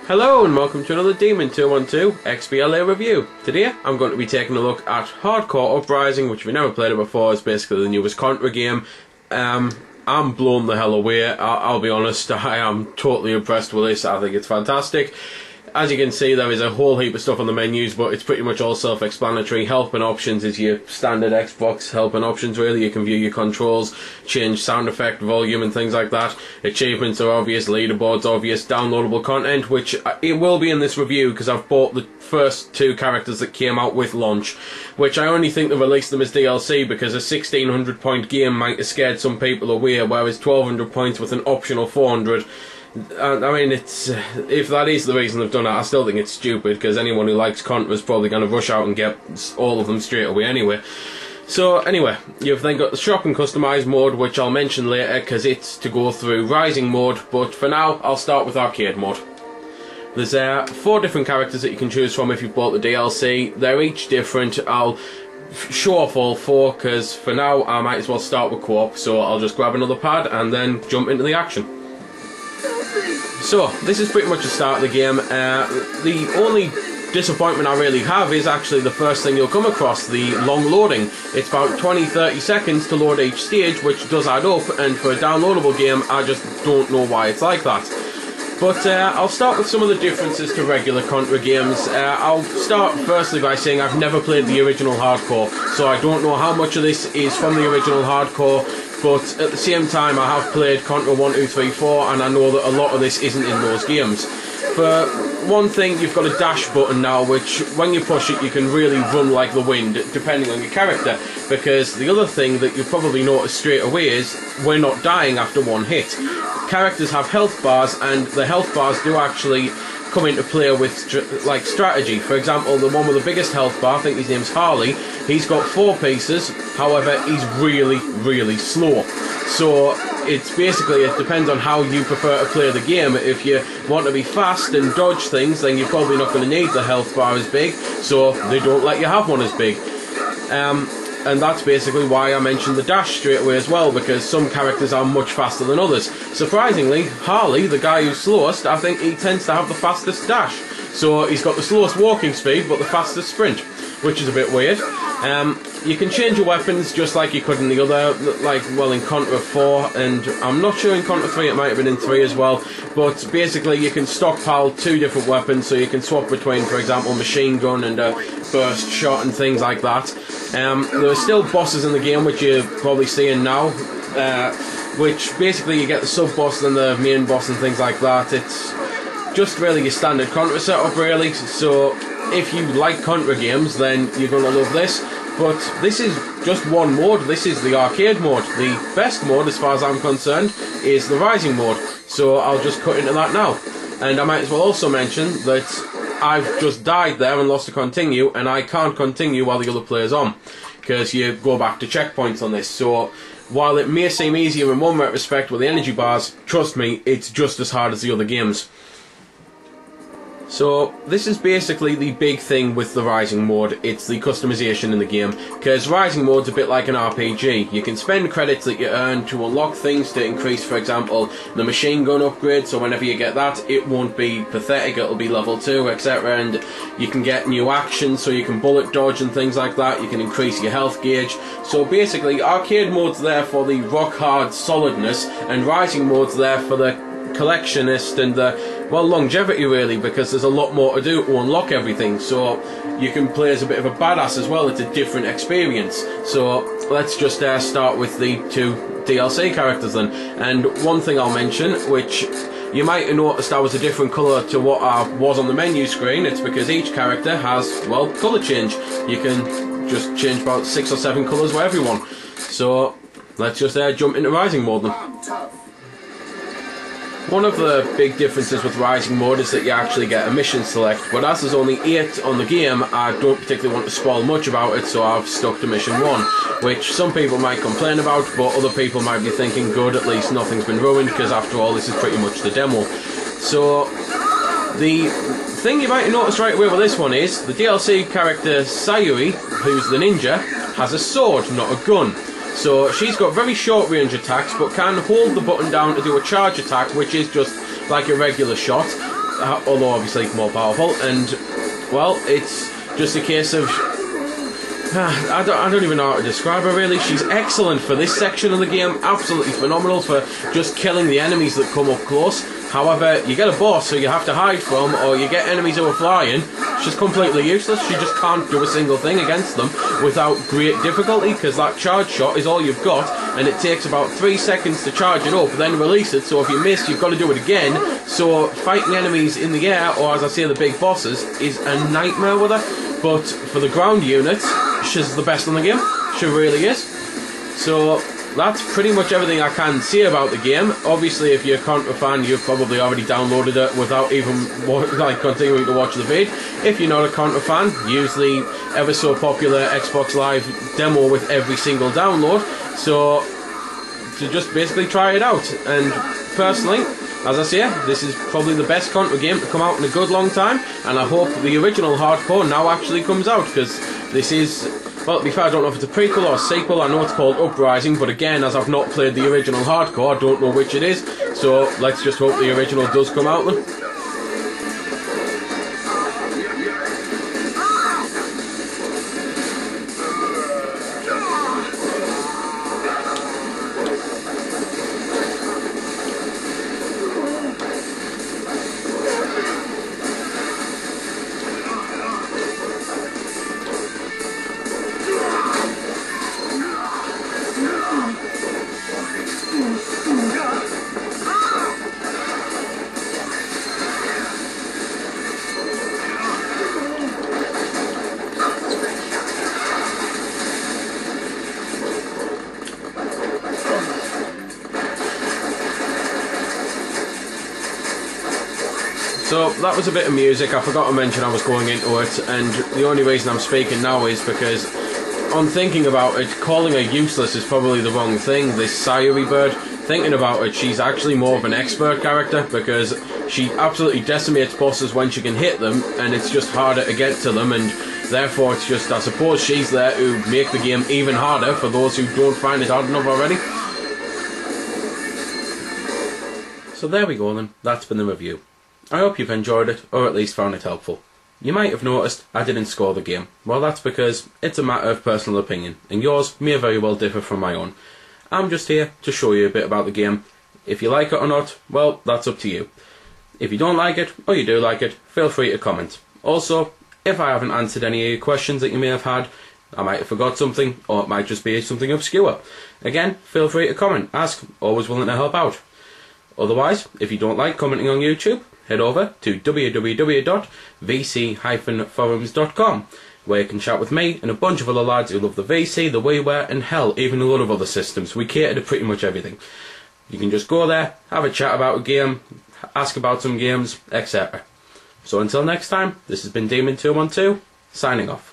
Hello and welcome to another Demon 212 XBL review. Today I'm going to be taking a look at Hardcore Uprising, which we've never played it before. It's basically the newest Contra game. I'm blown the hell away. I'll be honest, I am totally impressed with this. I think it's fantastic. As you can see, there is a whole heap of stuff on the menus, but it's pretty much all self-explanatory. Help and options is your standard Xbox help and options, really. You can view your controls, change sound effect, volume and things like that. Achievements are obvious, leaderboards obvious, downloadable content, which it will be in this review because I've bought the first two characters that came out with launch, which I only think they released them as DLC because a 1600 point game might have scared some people away, whereas 1200 points with an optional 400. I mean, if that is the reason they've done it, I still think it's stupid, because anyone who likes Contra is probably going to rush out and get all of them straight away anyway. So anyway, you've then got the shop and customise mode, which I'll mention later because it's to go through Rising mode, but for now I'll start with arcade mode. There's 4 different characters that you can choose from if you've bought the DLC. They're each different. I'll show off all 4 because for now I might as well start with co-op, so I'll just grab another pad and then jump into the action. So, this is pretty much the start of the game. The only disappointment I really have is actually the first thing you'll come across, the long loading. It's about 20-30 seconds to load each stage, which does add up, and for a downloadable game, I just don't know why it's like that. But I'll start with some of the differences to regular Contra games. I'll start firstly by saying I've never played the original Hardcore, so I don't know how much of this is from the original Hardcore. But at the same time, I have played Contra 1, 2, 3, 4, and I know that a lot of this isn't in those games. For one thing, you've got a dash button now, which when you push it, you can really run like the wind, depending on your character. Because the other thing that you probably notice straight away is we're not dying after one hit. Characters have health bars, and the health bars do actually come into play with strategy. For example, the one with the biggest health bar, I think his name's Harley, he's got 4 pieces, however he's really slow. So it's basically, it depends on how you prefer to play the game. If you want to be fast and dodge things, then you're probably not going to need the health bar as big, so they don't let you have one as big. And that's basically why I mentioned the dash straight away as well, because some characters are much faster than others. Surprisingly, Harley, the guy who's slowest, I think he tends to have the fastest dash. So he's got the slowest walking speed, but the fastest sprint, which is a bit weird. You can change your weapons just like you could in the other, in Contra 4, and I'm not sure in Contra 3, it might have been in 3 as well, but basically you can stockpile 2 different weapons, so you can swap between, for example, machine gun and a burst shot and things like that. There are still bosses in the game, which you're probably seeing now, which basically you get the sub-boss and the main boss and things like that. It's just really your standard Contra setup, really, so if you like Contra games, then you're going to love this. But this is just one mode. This is the arcade mode. The best mode, as far as I'm concerned, is the Rising mode. So I'll just cut into that now. And I might as well also mention that I've just died there and lost to continue, and I can't continue while the other player's on, because you go back to checkpoints on this. So while it may seem easier in one respect with the energy bars, trust me, it's just as hard as the other games. So this is basically the big thing with the Rising mode. It's the customization in the game, because Rising mode's a bit like an RPG. You can spend credits that you earn to unlock things to increase, for example, the machine gun upgrade, so whenever you get that, it won't be pathetic, it'll be level 2, etc. And you can get new actions, so you can bullet dodge and things like that. You can increase your health gauge. So basically, arcade mode's there for the rock hard solidness, and Rising mode's there for the collectionist and the, well, longevity, really, because there's a lot more to do to unlock everything. So you can play as a bit of a badass as well. It's a different experience. So let's just start with the 2 DLC characters then. And one thing I'll mention, which you might have noticed I was a different colour to what I was on the menu screen. It's because each character has, well, colour change. You can just change about 6 or 7 colours with everyone. So let's just jump into Rising mode then. One of the big differences with Rising mode is that you actually get a mission select, but as there's only 8 on the game, I don't particularly want to spoil much about it, so I've stuck to mission 1, which some people might complain about, but other people might be thinking, good, at least nothing's been ruined, because after all, this is pretty much the demo. So the thing you might notice right away with this one is the DLC character Sayuri, who's the ninja, has a sword, not a gun. So she's got very short range attacks, but can hold the button down to do a charge attack, which is just like a regular shot. although obviously more powerful, and well, it's just a case of I don't even know how to describe her really. She's excellent for this section of the game, absolutely phenomenal for just killing the enemies that come up close. However, you get a boss who you have to hide from, or you get enemies who are flying, she's completely useless. She just can't do a single thing against them without great difficulty, because that charge shot is all you've got, and it takes about 3 seconds to charge it up, then release it, so if you miss, you've got to do it again. So fighting enemies in the air, or as I say, the big bosses, is a nightmare with her. But for the ground unit, she's the best in the game. She really is. So that's pretty much everything I can say about the game. Obviously, if you're a Contra fan, you've probably already downloaded it without even continuing to watch the vid. If you're not a Contra fan, use the ever so popular Xbox Live demo with every single download. So to just basically try it out. And personally, as I say, this is probably the best Contra game to come out in a good long time, and I hope the original hardcore now actually comes out, because this is, well, to be fair, I don't know if it's a prequel or a sequel. I know it's called Uprising, but again, as I've not played the original hardcore, I don't know which it is, so let's just hope the original does come out then. So that was a bit of music. I forgot to mention I was going into it, and the only reason I'm speaking now is because on thinking about it, calling her useless is probably the wrong thing. This Sayuri bird, thinking about it, she's actually more of an expert character, because she absolutely decimates bosses when she can hit them, and it's just harder to get to them, and therefore it's just, I suppose she's there to make the game even harder for those who don't find it hard enough already. So there we go then, that's been the review. I hope you've enjoyed it, or at least found it helpful. You might have noticed I didn't score the game. Well, that's because it's a matter of personal opinion, and yours may very well differ from my own. I'm just here to show you a bit about the game. If you like it or not, well, that's up to you. If you don't like it, or you do like it, feel free to comment. Also, if I haven't answered any of your questions that you may have had, I might have forgot something, or it might just be something obscure. Again, feel free to comment, ask, always willing to help out. Otherwise, if you don't like commenting on YouTube, head over to www.vc-forums.com, where you can chat with me and a bunch of other lads who love the VC, the WiiWare, and hell, even a lot of other systems. We cater to pretty much everything. You can just go there, have a chat about a game, ask about some games, etc. So until next time, this has been Demon212, signing off.